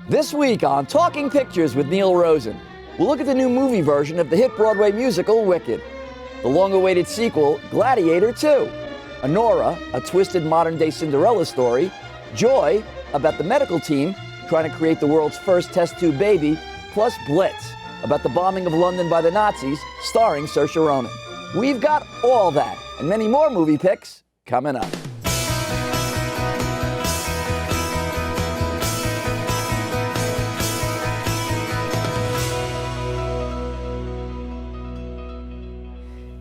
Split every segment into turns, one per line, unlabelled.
This week on Talking Pictures with Neil Rosen, we'll look at the new movie version of the hit Broadway musical Wicked, the long-awaited sequel Gladiator II, Anora, a twisted modern-day Cinderella story, Joy, about the medical team trying to create the world's first test tube baby, plus Blitz, about the bombing of London by the Nazis, starring Saoirse Ronan. We've got all that and many more movie picks coming up.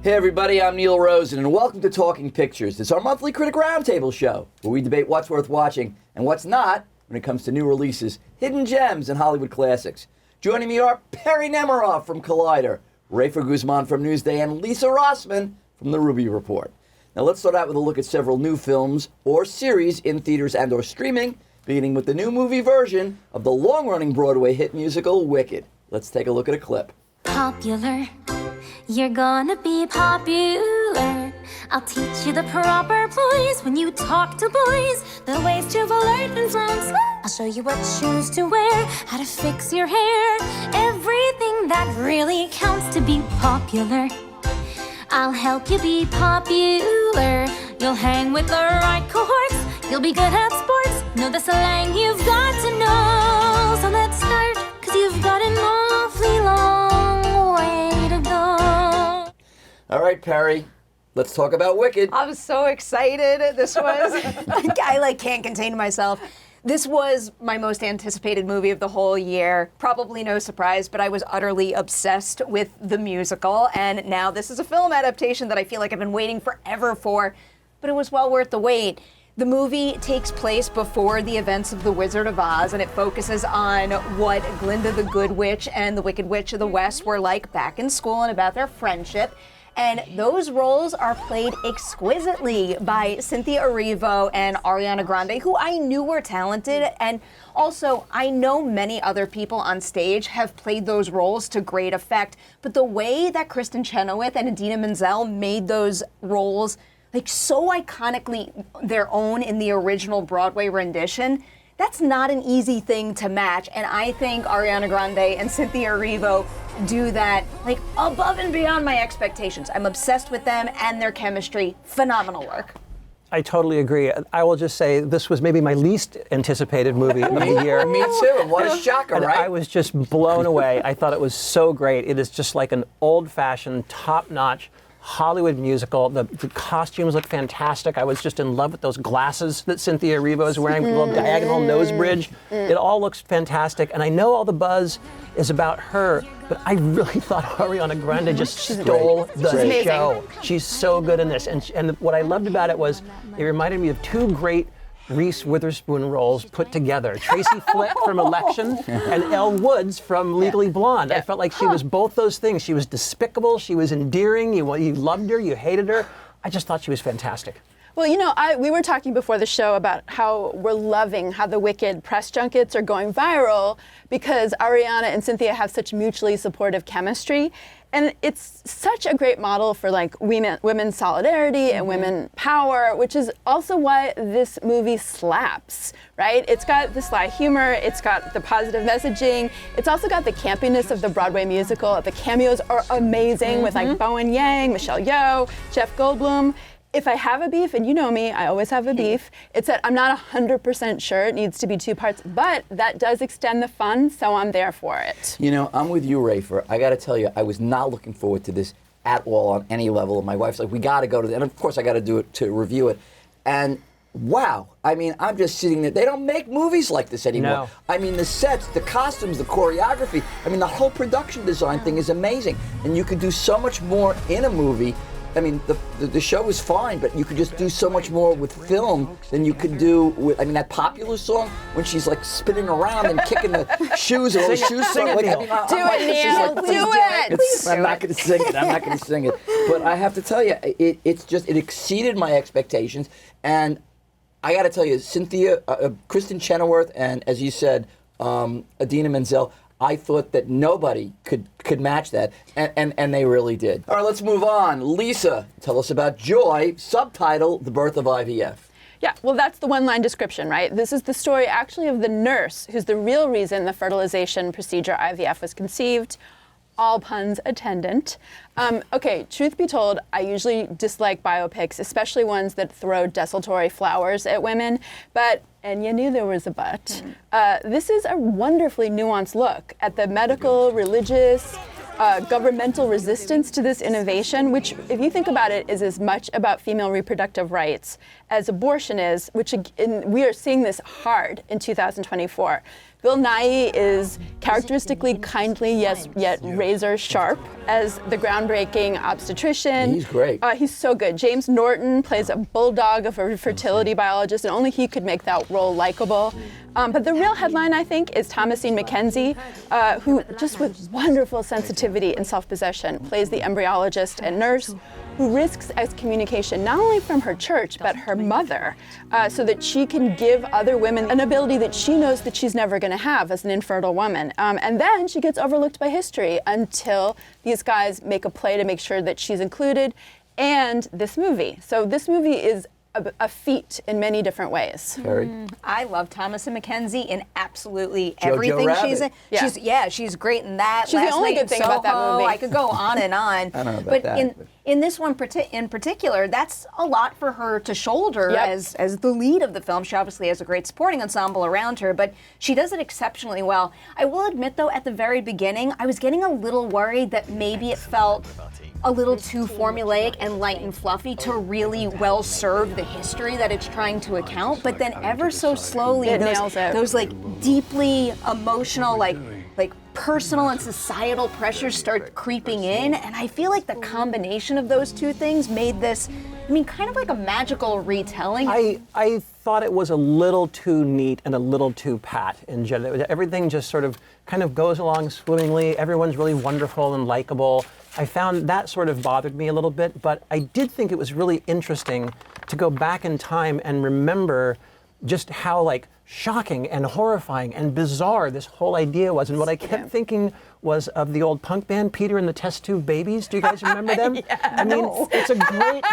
Hey everybody, I'm Neil Rosen, and welcome to Talking Pictures. It's our monthly Critic Roundtable show, where we debate what's worth watching and what's not when it comes to new releases, hidden gems, and Hollywood classics. Joining me are Perry Nemiroff from Collider, Rafer Guzman from Newsday, and Lisa Rosman from The Ruby Report. Now let's start out with a look at several new films or series in theaters and or streaming, beginning with the new movie version of the long-running Broadway hit musical Wicked. Let's take a look at a clip.
Popular. You're gonna be popular. I'll teach you the proper ploys when you talk to boys, the ways to flirt and flounce. I'll show you what shoes to wear, how to fix your hair, everything that really counts to be popular. I'll help you be popular. You'll hang with the right cohorts. You'll be good at sports. Know the slang you've got to know. So let's start, 'cause you've got an awfully long way to go.
All right, Perry, let's talk about Wicked.
I'm so excited. This was, I can't contain myself. This was my most anticipated movie of the whole year. Probably no surprise, but I was utterly obsessed with the musical. And now this is a film adaptation that I feel like I've been waiting forever for, but it was well worth the wait. The movie takes place before the events of The Wizard of Oz, and it focuses on what Glinda the Good Witch and the Wicked Witch of the West were like back in school and about their friendship. And those roles are played exquisitely by Cynthia Erivo and Ariana Grande, who I knew were talented. And also, I know many other people on stage have played those roles to great effect. But the way that Kristen Chenoweth and Idina Menzel made those roles so iconically their own in the original Broadway rendition, that's not an easy thing to match. And I think Ariana Grande and Cynthia Erivo do that above and beyond my expectations. I'm obsessed with them and their chemistry. Phenomenal work.
I totally agree. I will just say this was maybe my least anticipated movie of the year.
Me too. What a shocker,
and
right?
I was just blown away. I thought it was so great. It is just like an old-fashioned, top-notch Hollywood musical. The costumes look fantastic. I was just in love with those glasses that Cynthia Erivo is wearing, with a little diagonal nose bridge. It all looks fantastic, and I know all the buzz is about her, but I really thought Ariana Grande just stole the show. She's so good in this, and what I loved about it was it reminded me of two great Reese Witherspoon roles put together. Tracy Flick from Election and Elle Woods from Legally Blonde. I felt like she was both those things. She was despicable, she was endearing, you loved her, you hated her. I just thought she was fantastic.
Well, we were talking before the show about how we're loving how the Wicked press junkets are going viral because Ariana and Cynthia have such mutually supportive chemistry. And it's such a great model for women's solidarity and women power, which is also why this movie slaps, right? It's got the sly humor, it's got the positive messaging, it's also got the campiness of the Broadway musical. The cameos are amazing with Bowen Yang, Michelle Yeoh, Jeff Goldblum. If I have a beef, and you know me, I always have a beef, it's that I'm not 100% sure it needs to be two parts, but that does extend the fun, so I'm there for it.
I'm with you, Rafer. I got to tell you, I was not looking forward to this at all on any level. And my wife's like, we got to go to and of course I got to do it to review it. And wow, I'm just sitting there. They don't make movies like this anymore. No. The sets, the costumes, the choreography, the whole production design thing is amazing. And you could do so much more in a movie. The show is fine, but you could just do so much more with film than you could do with, that Popular song when she's spinning around and kicking the shoes or the shoes.
Do it, Neil. Do it.
I'm not going to sing it. But I have to tell you, it exceeded my expectations. And I got to tell you, Cynthia, Kristen Chenoweth, and as you said, Idina Menzel, I thought that nobody could match that, and they really did. All right, let's move on. Lisa, tell us about Joy, subtitle, The Birth of IVF.
Yeah, well, that's the one-line description, right? This is the story actually of the nurse who's the real reason the fertilization procedure IVF was conceived. All puns attendant. Okay, truth be told, I usually dislike biopics, especially ones that throw desultory flowers at women, and you knew there was a but. This is a wonderfully nuanced look at the medical, religious, governmental resistance to this innovation, which, if you think about it, is as much about female reproductive rights as abortion is, we are seeing this hard in 2024. Bill Nighy is characteristically kindly, yes, yet razor sharp as the groundbreaking obstetrician.
He's great.
He's so good. James Norton plays a bulldog of a fertility biologist, and only he could make that role likable. But the real headline, I think, is Thomasine McKenzie, who, just with wonderful sensitivity and self-possession, plays the embryologist and nurse who risks excommunication not only from her church, but her mother, so that she can give other women an ability that she knows that she's never going to have as an infertile woman. And then she gets overlooked by history until these guys make a play to make sure that she's included, and this movie. So this movie is a feat in many different ways.
I love Thomasin McKenzie in absolutely
Jojo
everything
Rabbit.
she's in. She's great in that.
She's the
Last
only
Night
good
in
thing about that
Soho.
movie.
I could go on and on.
I don't know about
but
that.
in this one in particular, that's a lot for her to shoulder
Yep.
as the lead of the film. She obviously has a great supporting ensemble around her, but she does it exceptionally well. I will admit, though, at the very beginning, I was getting a little worried that maybe it felt a little too formulaic and light and fluffy to really well serve the history that it's trying to account. But then ever so slowly,
It nails it.
those like deeply emotional, like personal and societal pressures start creeping in. And I feel like the combination of those two things made this, kind of like a magical retelling.
I thought it was a little too neat and a little too pat in general. Everything just sort of kind of goes along swimmingly. Everyone's really wonderful and likable. I found that sort of bothered me a little bit, but I did think it was really interesting to go back in time and remember just how shocking and horrifying and bizarre this whole idea was. And what I kept thinking was of the old punk band, Peter and the Test Tube Babies. Do you guys remember them? It's a great...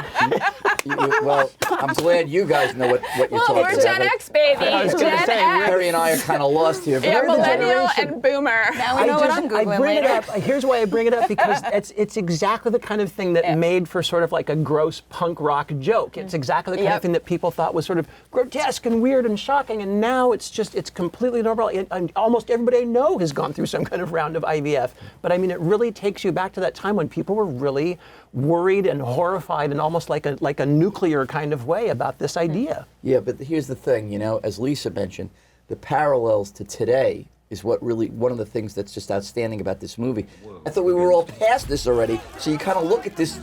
Well, I'm glad you guys know what you're talking about.
We're Gen X, baby.
I was gonna
Gen
say,
X.
Harry and I are kind of lost here.
Yeah,
Remember the
millennial
generation-
and boomer.
Now we know what I'm
I
Googling
bring
later.
it up. Here's why I bring it up, because it's exactly the kind of thing that made for sort of like a gross punk rock joke. It's exactly the kind of thing that people thought was sort of grotesque and weird and shocking, and now it's completely normal. And almost everybody I know has gone through some kind of round of IVF. But it really takes you back to that time when people were really worried and horrified in almost like a nuclear kind of way about this idea.
Yeah, but here's the thing, as Lisa mentioned, the parallels to today is what really, one of the things that's just outstanding about this movie. I thought we were all past this already, so you kind of look at this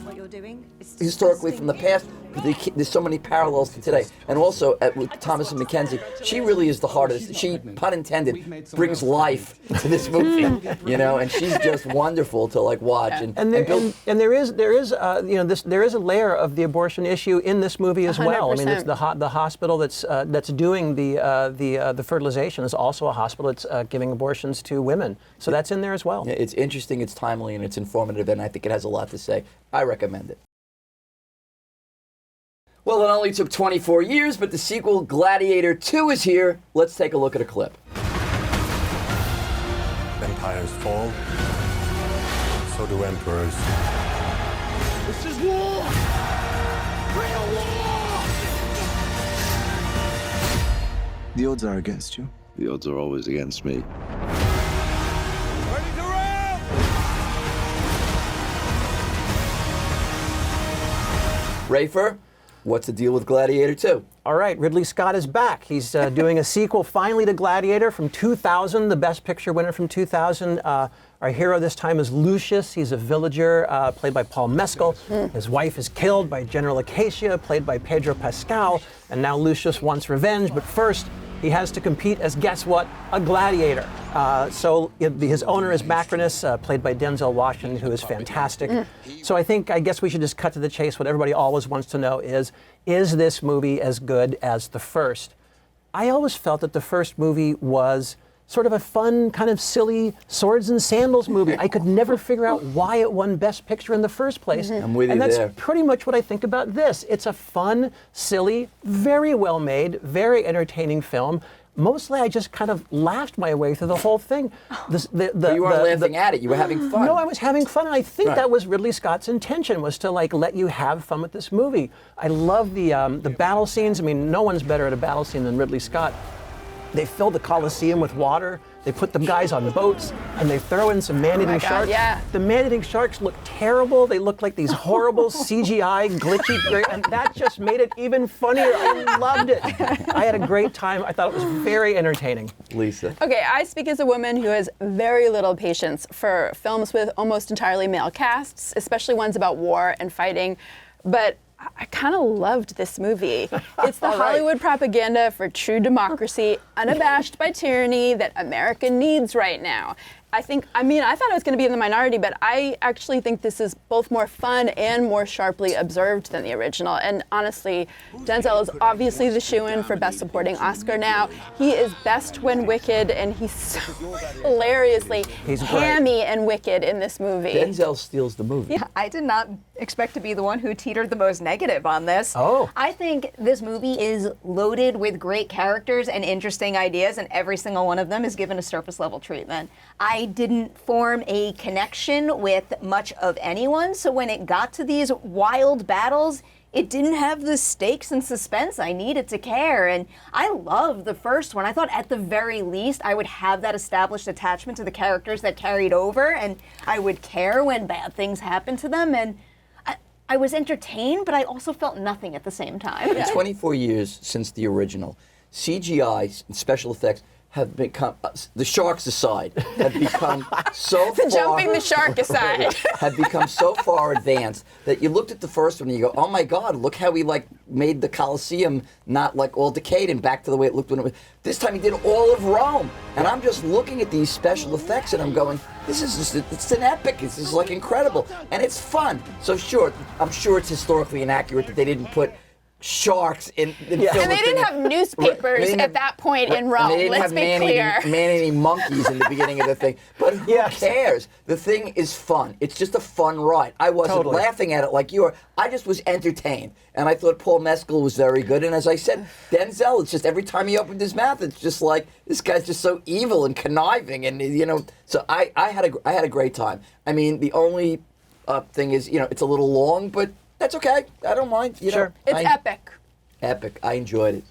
historically from the past, but there's so many parallels to today. And also with Thomasin McKenzie, she really is the heart of this. She, pun intended, brings life to this movie, and she's just wonderful to watch.
And there is a layer of the abortion issue in this movie as well.
100%.
It's the hospital that's doing the fertilization is also a hospital that's giving abortions to women. So that's in there as well.
Yeah, it's interesting, it's timely, and it's informative, and I think it has a lot to say. I recommend it. Well, it only took 24 years, but the sequel, Gladiator II, is here. Let's take a look at a clip.
Empires fall, so do emperors.
This is war! Real war!
The odds are against you.
The odds are always against me.
Ready to round!
Rafer, what's the deal with Gladiator 2?
All right, Ridley Scott is back. He's doing a sequel finally to Gladiator from 2000, the Best Picture winner from 2000. Our hero this time is Lucius. He's a villager played by Paul Mescal. His wife is killed by General Acacia, played by Pedro Pascal. And now Lucius wants revenge, but first he has to compete as, guess what, a gladiator. So his owner is Macrinus, played by Denzel Washington, who is fantastic. So I guess we should just cut to the chase. What everybody always wants to know is this movie as good as the first? I always felt that the first movie was sort of a fun, kind of silly swords and sandals movie. I could never figure out why it won Best Picture in the first place.
I'm with you
and that's
there.
pretty much what I think about this. It's a fun, silly, very well made, very entertaining film. Mostly I just kind of laughed my way through the whole thing.
But you weren't laughing at it, you were having fun.
No, I was having fun, and I think
Right.
that was Ridley Scott's intention, was to like let you have fun with this movie. I love the battle scenes. I mean, no one's better at a battle scene than Ridley Scott. They fill the Coliseum with water. They put the guys on boats, and they throw in some man-eating sharks.
yeah.
The man-eating sharks look terrible. They look like these horrible CGI glitchy, and that just made it even funnier. I loved it. I had a great time. I thought it was very entertaining.
Lisa.
Okay, I speak as a woman who has very little patience for films with almost entirely male casts, especially ones about war and fighting. But I kind of loved this movie. It's the Hollywood propaganda for true democracy, unabashed by tyranny that America needs right now. I thought I was going to be in the minority, but I actually think this is both more fun and more sharply observed than the original. And honestly, Denzel is obviously the shoo-in for Best Supporting Oscar now. He is best when wicked, and he's so hilariously hammy and wicked in this movie.
Denzel steals the movie.
Yeah, I did not expect to be the one who teetered the most negative on this.
Oh.
I think this movie is loaded with great characters and interesting ideas, and every single one of them is given a surface level treatment. I didn't form a connection with much of anyone, so when it got to these wild battles, it didn't have the stakes and suspense I needed to care. And I love the first one. I thought at the very least I would have that established attachment to the characters that carried over, and I would care when bad things happened to them. And I was entertained, but I also felt nothing at the same time.
In 24 years since the original, CGI and special effects have become, the sharks aside, have become so far...
Jumping the shark aside.
have become so far advanced that you looked at the first one and you go, oh my God, look how he like made the Colosseum not like all decayed and back to the way it looked when it was... This time he did all of Rome. And I'm just looking at these special effects and I'm going, this is just, it's an epic. This is like incredible. And it's fun. So sure, I'm sure it's historically inaccurate that they didn't put sharks in the film.
And they didn't have newspapers at that point in Rome, let's be clear.
Man-eating monkeys in the beginning of the thing. But who cares? The thing is fun. It's just a fun ride. I wasn't laughing at it like you were. I just was entertained. And I thought Paul Mescal was very good. And as I said, Denzel, it's just every time he opened his mouth, it's just like, this guy's just so evil and conniving. And, you know, so I had a great time. I mean, the only thing is, you know, it's a little long, but that's okay. I don't mind. You know,
It's epic.
Epic. I enjoyed it.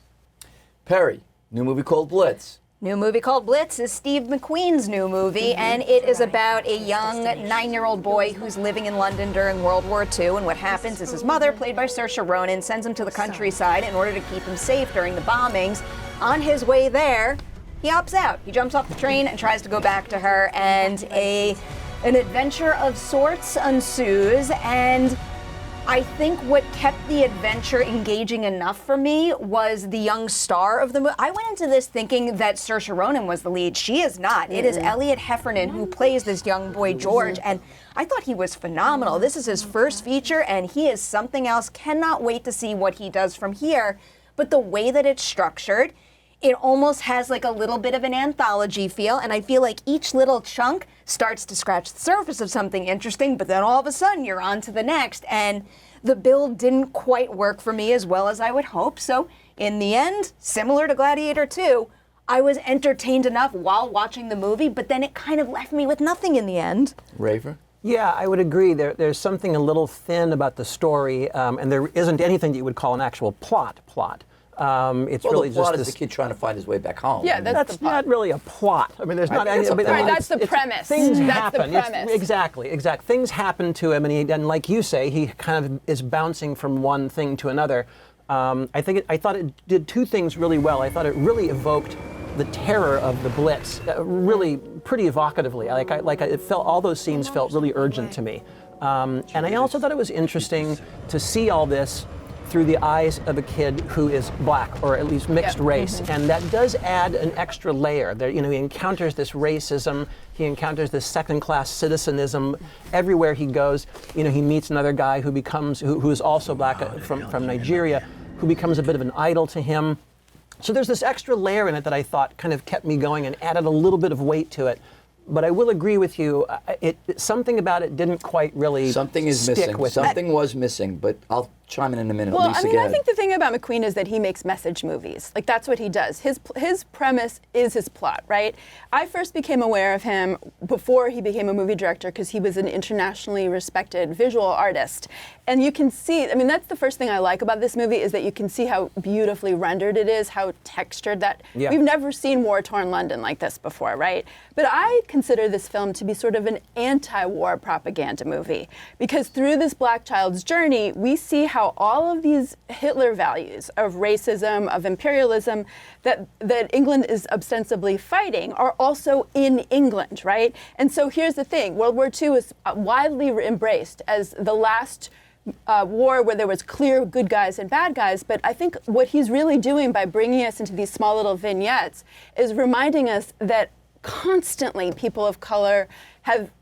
Perry, new movie called Blitz.
New movie called Blitz is Steve McQueen's new movie, and it is about a young 9-year-old boy who's living in London during World War II, and what happens is his mother, played by Saoirse Ronan, sends him to the countryside in order to keep him safe during the bombings. On his way there, he opts out. He jumps off the train and tries to go back to her, and an adventure of sorts ensues, and I think what kept the adventure engaging enough for me was the young star of the movie. I went into this thinking that Saoirse Ronan was the lead. She is not. It is Elliot Heffernan who plays this young boy, George, and I thought he was phenomenal. This is his first feature, and he is something else. Cannot wait to see what he does from here. But the way that it's structured, it almost has like a little bit of an anthology feel, and I feel like each little chunk starts to scratch the surface of something interesting, but then all of a sudden you're on to the next, and the build didn't quite work for me as well as I would hope. So in the end, similar to Gladiator II, I was entertained enough while watching the movie, but then it kind of left me with nothing in the end.
Rafer?
Yeah, I would agree. There's something a little thin about the story, and there isn't anything that you would call an actual plot. It's really
the plot
just
is
this,
the kid trying to find his way back home.
Yeah,
that's
the plot.
not really a plot. I mean, there's not any.
That's the premise.
Things
That's
happen.
the premise.
Exactly. Things happen to him, and like you say, he kind of is bouncing from one thing to another. I thought it did two things really well. I thought it really evoked the terror of the Blitz, really pretty evocatively. It felt, all those scenes felt really urgent to me. And I also thought it was interesting to see all this through the eyes of a kid who is black, or at least mixed race. And that does add an extra layer. There, he encounters this racism, he encounters this second-class citizenism everywhere he goes. He meets another guy who is also black, from Nigeria, who becomes a bit of an idol to him. So there's this extra layer in it that I thought kind of kept me going and added a little bit of weight to it. But I will agree with you. Something about it didn't quite really
Something is
stick
missing.
with
Something was missing, but I'll chime in a minute.
Well,
Lisa,
I mean,
go
I
ahead.
think the thing about McQueen is that he makes message movies. Like, that's what he does. His premise is his plot, right? I first became aware of him before he became a movie director because he was an internationally respected visual artist. And you can see, I mean, that's the first thing I like about this movie is that you can see how beautifully rendered it is, how textured that.
Yeah.
We've never seen war-torn London like this before, right? But I consider this film to be sort of an anti-war propaganda movie because through this black child's journey, we see how all of these Hitler values of racism, of imperialism, that England is ostensibly fighting are also in England, right? And so here's the thing, World War II is widely embraced as the last war where there was clear good guys and bad guys, but I think what he's really doing by bringing us into these small little vignettes is reminding us that constantly people of color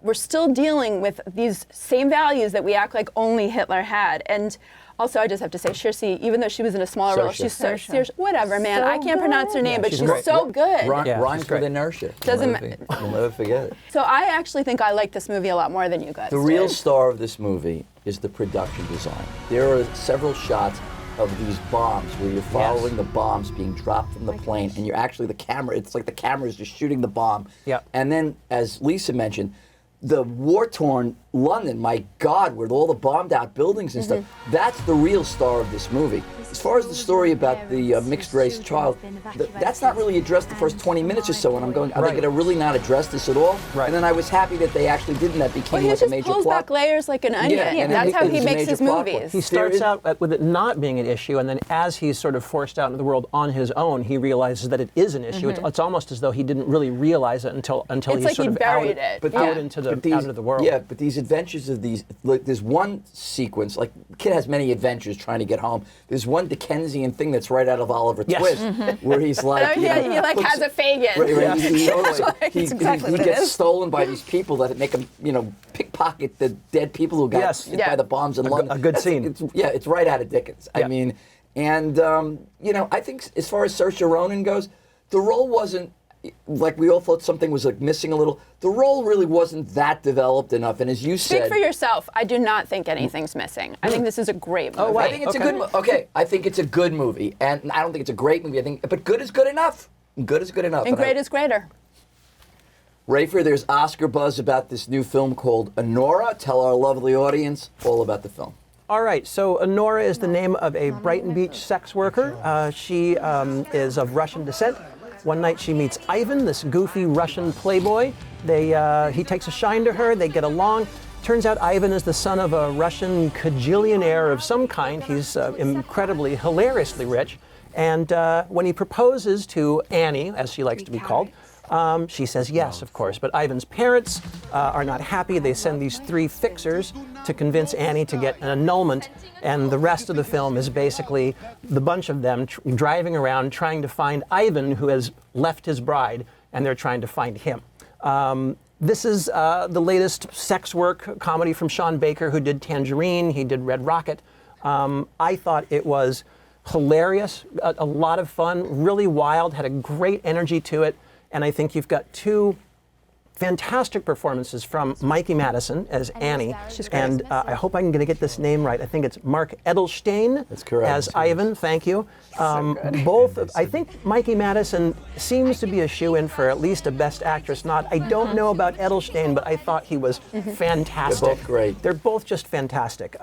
we're still dealing with these same values that we act like only Hitler had. And also, I just have to say, Shirsi, even though she was in a smaller role, she's so serious. Whatever, man. I can't pronounce her name, but she's so good.
Rhymes with inertia. You'll never forget it.
So I actually think I like this movie a lot more than you guys
The
did.
real star of this movie is the production design. There are several shots of these bombs where you're following the bombs being dropped from the plane, and you're actually it's like the camera is just shooting the bomb.
Yeah.
And then, as Lisa mentioned, the war-torn London, my God, with all the bombed-out buildings and stuff, that's the real star of this movie. As far as the story about the mixed-race child, that's not really addressed the first 20 minutes or so, and I'm going, are they going to really not address this at all?
Right.
And then I was happy that they actually didn't. That became
Well,
like a major
he just pulls
plot.
back layers like an onion.
and
That's how he
it's a
makes
major
his
plot point.
movies.
He starts out with it not being an issue, and then as he's sort of forced out into the world on his own, he realizes that it is an issue. It's almost as though he didn't really realize it until
It's
he's
like
sort
he
of
buried
out,
it.
out into the world.
Yeah, but these adventures of these, like, there's one sequence, like, the kid has many adventures trying to get home. There's one Dickensian thing that's right out of Oliver Twist, where he's like,
he like has a Fagin.
Right, he
exactly what it
gets
is.
stolen by these people that make him, pickpocket the dead people who got hit by the bombs in London.
A good scene.
It's right out of Dickens.
Yeah.
I mean, and I think as far as Saoirse Ronan goes, the role wasn't like we all thought something was like missing a little. The role really wasn't that developed enough, and as you said,
Speak for yourself. I do not think anything's missing. I think this is a great movie.
I think it's a good movie. Okay, I think it's a good movie, and I don't think it's a great movie. But good is good enough. Good is good enough.
And great is greater.
Rafer, there's Oscar buzz about this new film called Anora. Tell our lovely audience all about the film.
All right, so Anora is the name of a Brighton Beach sex worker. She is of Russian descent. One night she meets Ivan, this goofy Russian playboy. He takes a shine to her, they get along. Turns out Ivan is the son of a Russian cajillionaire of some kind. He's incredibly, hilariously rich. And when he proposes to Annie, as she likes to be called, she says yes, of course. But Ivan's parents are not happy. They send these 3 fixers to convince Annie to get an annulment. And the rest of the film is basically the bunch of them driving around trying to find Ivan, who has left his bride, and they're trying to find him. This is the latest sex work comedy from Sean Baker, who did Tangerine. He did Red Rocket. I thought it was hilarious, a lot of fun, really wild, had a great energy to it. And I think you've got 2 fantastic performances from Mikey Madison as Annie.
She's great.
And I hope I'm going to get this name right. I think it's Mark Edelstein.
That's correct.
As Ivan. Thank you. Both. I think Mikey Madison seems to be a shoo-in for at least a Best Actress nod. I don't know about Edelstein, but I thought he was fantastic.
They're both great.
They're both just fantastic.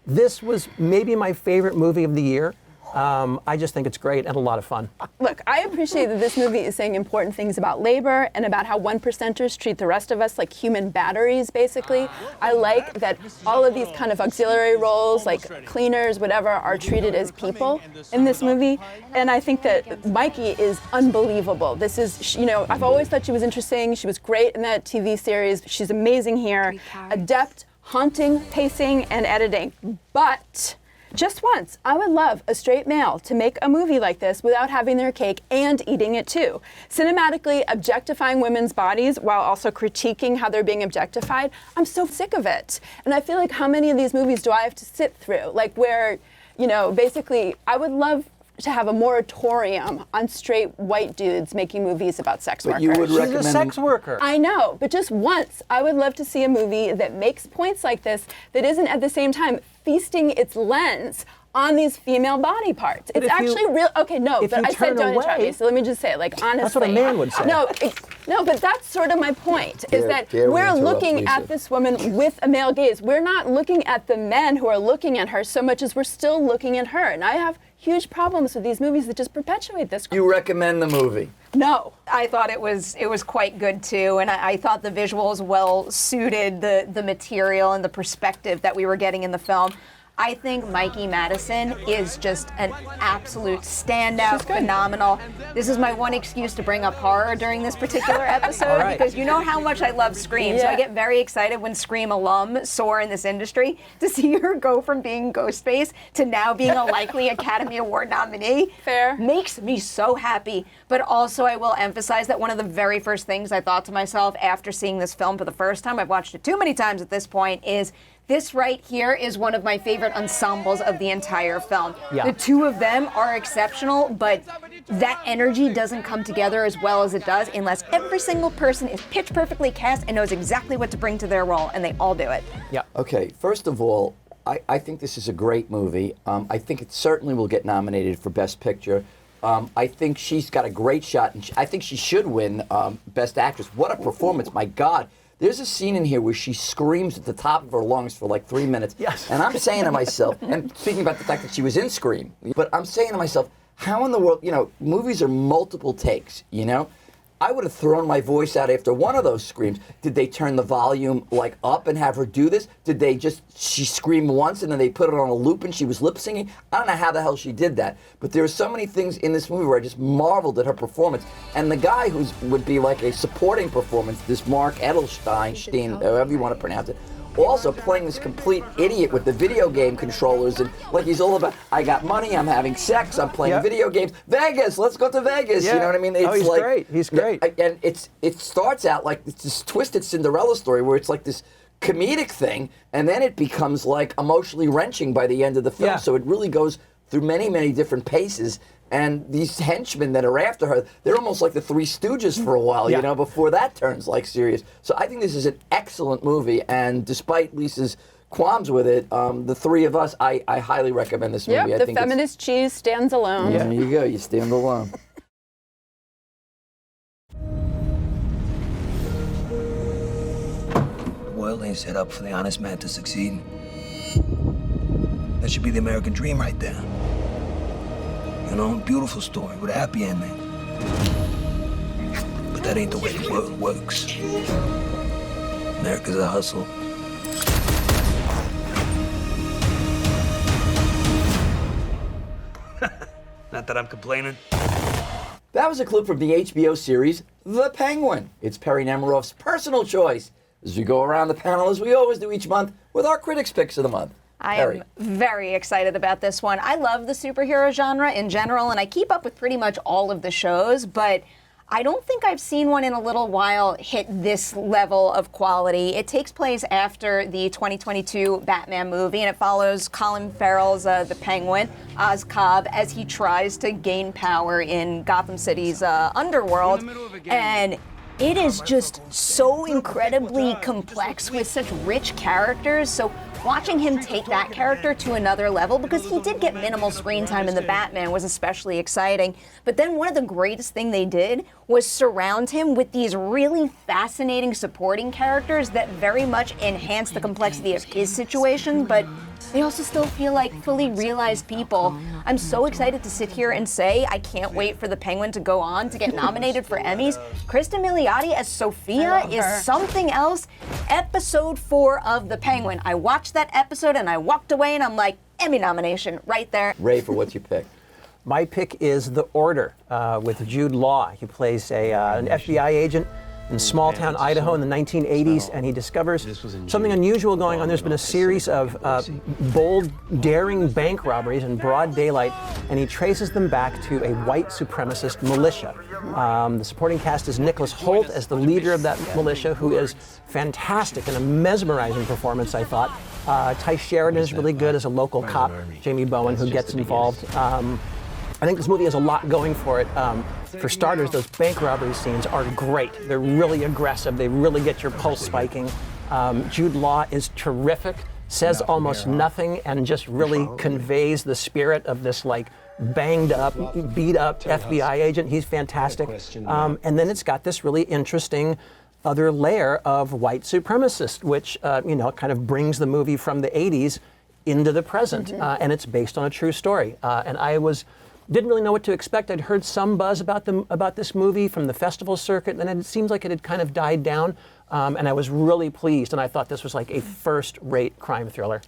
This was maybe my favorite movie of the year. I just think it's great and a lot of fun.
Look, I appreciate that this movie is saying important things about labor and about how 1%ers treat the rest of us like human batteries, basically. I like that all of these kind of auxiliary roles, like cleaners, whatever, are treated as people in this movie. And I think that Mikey is unbelievable. This is, I've always thought she was interesting. She was great in that TV series. She's amazing here. Adept, haunting, pacing, and editing. But just once, I would love a straight male to make a movie like this without having their cake and eating it too. Cinematically objectifying women's bodies while also critiquing how they're being objectified, I'm so sick of it. And I feel like how many of these movies do I have to sit through? Like where, basically, I would love to have a moratorium on straight white dudes making movies about sex workers.
You would
She's
recommend
a sex worker.
I know, but just once, I would love to see a movie that makes points like this that isn't at the same time feasting its lens on these female body parts. It's actually real. Okay, no, but I said don't interrupt me. So let me just say, like, honestly,
that's what a man would say.
No, but that's sort of my point. Is that we're looking at this woman with a male gaze. We're not looking at the men who are looking at her so much as we're still looking at her. And I have huge problems with these movies that just perpetuate this.
You recommend the movie?
No.
I thought it was quite good too, and I thought the visuals well suited the material and the perspective that we were getting in the film. I think Mikey Madison is just an absolute standout, phenomenal. This is my one excuse to bring up horror during this particular episode because you know how much I love Scream. Yeah. So I get very excited when Scream alum soar in this industry. To see her go from being Ghostface to now being a likely Academy Award nominee makes me so happy. But also I will emphasize that one of the very first things I thought to myself after seeing this film for the first time, I've watched it too many times at this point, is this right here is one of my favorite ensembles of the entire film. Yeah. The two of them are exceptional, but that energy doesn't come together as well as it does unless every single person is pitch perfectly cast and knows exactly what to bring to their role, and they all do it.
Yeah.
Okay, first of all, I think this is a great movie. I think it certainly will get nominated for Best Picture. I think she's got a great shot, and I think she should win Best Actress. What a performance, my God. There's a scene in here where she screams at the top of her lungs for like 3 minutes.
Yes.
And I'm saying to myself, and speaking about the fact that she was in Scream, but I'm saying to myself, how in the world, movies are multiple takes, I would have thrown my voice out after one of those screams. Did they turn the volume up and have her do this? Did she screamed once and then they put it on a loop and she was lip singing? I don't know how the hell she did that. But there are so many things in this movie where I just marveled at her performance. And the guy who would be like a supporting performance, this Mark Edelstein, however you want to pronounce it, also playing this complete idiot with the video game controllers and like he's all about, I got money, I'm having sex, I'm playing video games. Vegas, let's go to Vegas. You know what I mean? It's
he's great. He's great.
And it starts out like it's this twisted Cinderella story where it's like this comedic thing, and then it becomes like emotionally wrenching by the end of the film. So it really goes through many, many different paces. And these henchmen that are after her, they're almost like the Three Stooges for a while, before that turns like Sirius. So I think this is an excellent movie, and despite Lisa's qualms with it, the three of us, I highly recommend this movie.
Yep, the feminist cheese stands alone.
There you go, you stand alone.
The world ain't set up for the honest man to succeed. That should be the American dream right there. Beautiful story with a happy ending. But that ain't the way the world works. America's a hustle. Not that I'm complaining.
That was a clip from the HBO series, The Penguin. It's Perry Nemiroff's personal choice as we go around the panel, as we always do each month, with our critics' picks of the month.
I am very excited about this one. I love the superhero genre in general, and I keep up with pretty much all of the shows, but I don't think I've seen one in a little while hit this level of quality. It takes place after the 2022 Batman movie, and it follows Colin Farrell's The Penguin, Oz Cobb, as he tries to gain power in Gotham City's underworld. And it is just so incredibly complex with such rich characters. So watching him take that character to another level, because he did get minimal screen time in the Batman, was especially exciting. But then one of the greatest thing they did was surround him with these really fascinating supporting characters that very much enhance the complexity of his situation, but they also still feel like fully realized people. I'm so excited to sit here and say I can't wait for The Penguin to go on to get nominated for Emmys. Kristen Milioti as Sophia is something else. Episode 4 of The Penguin. I watched that episode and I walked away and I'm like, Emmy nomination right there.
Rafer, what's your pick?
My pick is The Order with Jude Law. He plays an FBI agent in small-town Idaho in the 1980s, and he discovers something unusual going on. There's been a series of bold, daring bank robberies in broad daylight, and he traces them back to a white supremacist militia. The supporting cast is Nicholas Hoult as the leader of that militia, who is fantastic and a mesmerizing performance, I thought. Ty Sheridan is really good as a local cop, Jamie Bowen, who gets involved. I think this movie has a lot going for it. For starters, those bank robbery scenes are great. They're really aggressive. They really get your pulse spiking. Jude Law is terrific, says almost nothing, and just really conveys the spirit of this like banged up, beat up FBI agent. He's fantastic. And then it's got this really interesting other layer of white supremacist, which kind of brings the movie from the 80s into the present, and it's based on a true story. And I didn't really know what to expect. I'd heard some buzz about this movie from the festival circuit, and then it seems like it had kind of died down. And I was really pleased, and I thought this was like a first-rate crime thriller.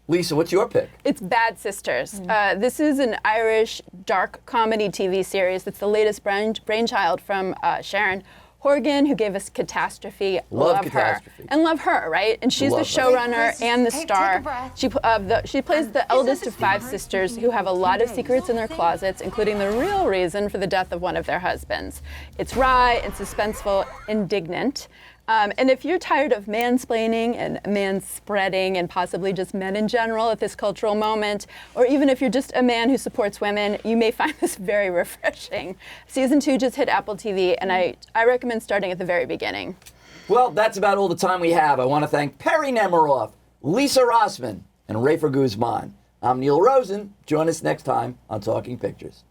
Lisa, what's your pick?
It's Bad Sisters. This is an Irish dark comedy TV series that's the latest brainchild from Sharon Horgan, who gave us Catastrophe.
Love
her.
Catastrophe.
And love her, right? And she's the showrunner and the star. She plays the eldest of 5 sisters who have a lot of secrets in their closets, including the real reason for the death of one of their husbands. It's wry and suspenseful, indignant. And if you're tired of mansplaining and manspreading and possibly just men in general at this cultural moment, or even if you're just a man who supports women, you may find this very refreshing. Season 2 just hit Apple TV, and I recommend starting at the very beginning.
Well, that's about all the time we have. I want to thank Perry Nemiroff, Lisa Rosman, and Rafer Guzman. I'm Neil Rosen. Join us next time on Talking Pictures.